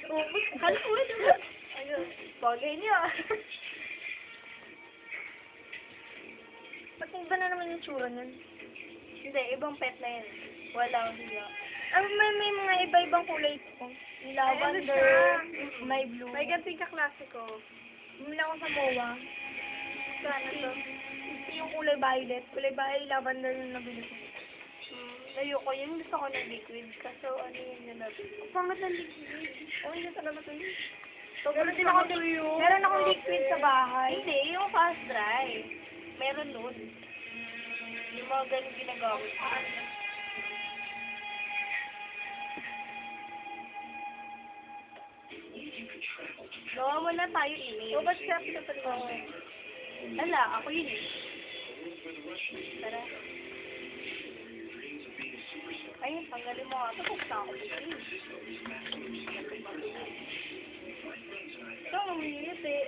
Halos ulit naman. Ayun, bagay niya. Ba't iba na naman yung tsura nun? Hindi, ibang pet na yun. Wala, wala. May mga iba-ibang kulay po. Yung lavender, may blue. May ganting kaklase ko. Bumili ako sa MOA. Sana to. Yung kulay violet. Kulay violet, lavender yung nabili ko. Ayoko yun. Gusto ko ng liquid. Kaso ano yun yung nabili. Pangat ng liquid. Oh, hindi talaga to yun. Meron akong liquid sa bahay. Hindi, yung fast dry. Meron nun. Yung mga ganun ginagamit ko. Gawa mo na tayo email. O, ba't siya pinapalito ko? Ala, ako yun eh. Tara. Ayun, tanggalin mo nga. Tapos na ako dito. Ito, mamimili eh.